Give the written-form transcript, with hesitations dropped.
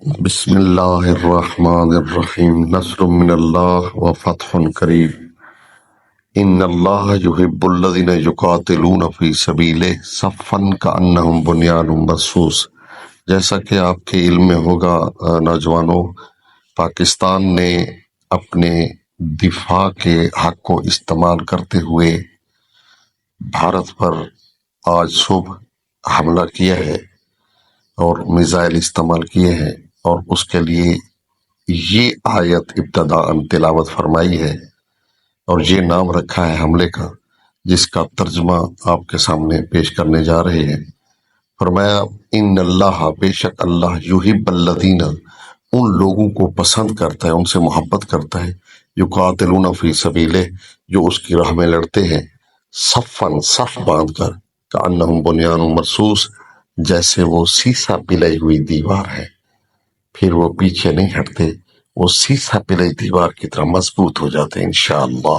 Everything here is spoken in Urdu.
بسم اللہ الرحمن الرحیم نصر من اللہ وفتح قریب ان اللہ یحب الذین یقاتلون فی سبیلہ صفا کأنہم بنیان مرصوص۔ جیسا کہ آپ کے علم میں ہوگا نوجوانوں، پاکستان نے اپنے دفاع کے حق کو استعمال کرتے ہوئے بھارت پر آج صبح حملہ کیا ہے اور میزائل استعمال کیے ہیں، اور اس کے لیے یہ آیت ابتداءً تلاوت فرمائی ہے اور یہ نام رکھا ہے حملے کا، جس کا ترجمہ آپ کے سامنے پیش کرنے جا رہے ہیں۔ فرمایا ان اللہ، بے شک اللہ، یحب الذین، ان لوگوں کو پسند کرتا ہے، ان سے محبت کرتا ہے، یقاتلون فی سبیلہ، جو اس کی راہ میں لڑتے ہیں، صفاً، صف باندھ کر، کأنہم بنیان مرصوص، جیسے وہ سیسا پلائی ہوئی دیوار ہے، پھر وہ پیچھے نہیں ہٹتے، وہ سیسا پلائی دیوار کی طرح مضبوط ہو جاتے ہیں انشاءاللہ۔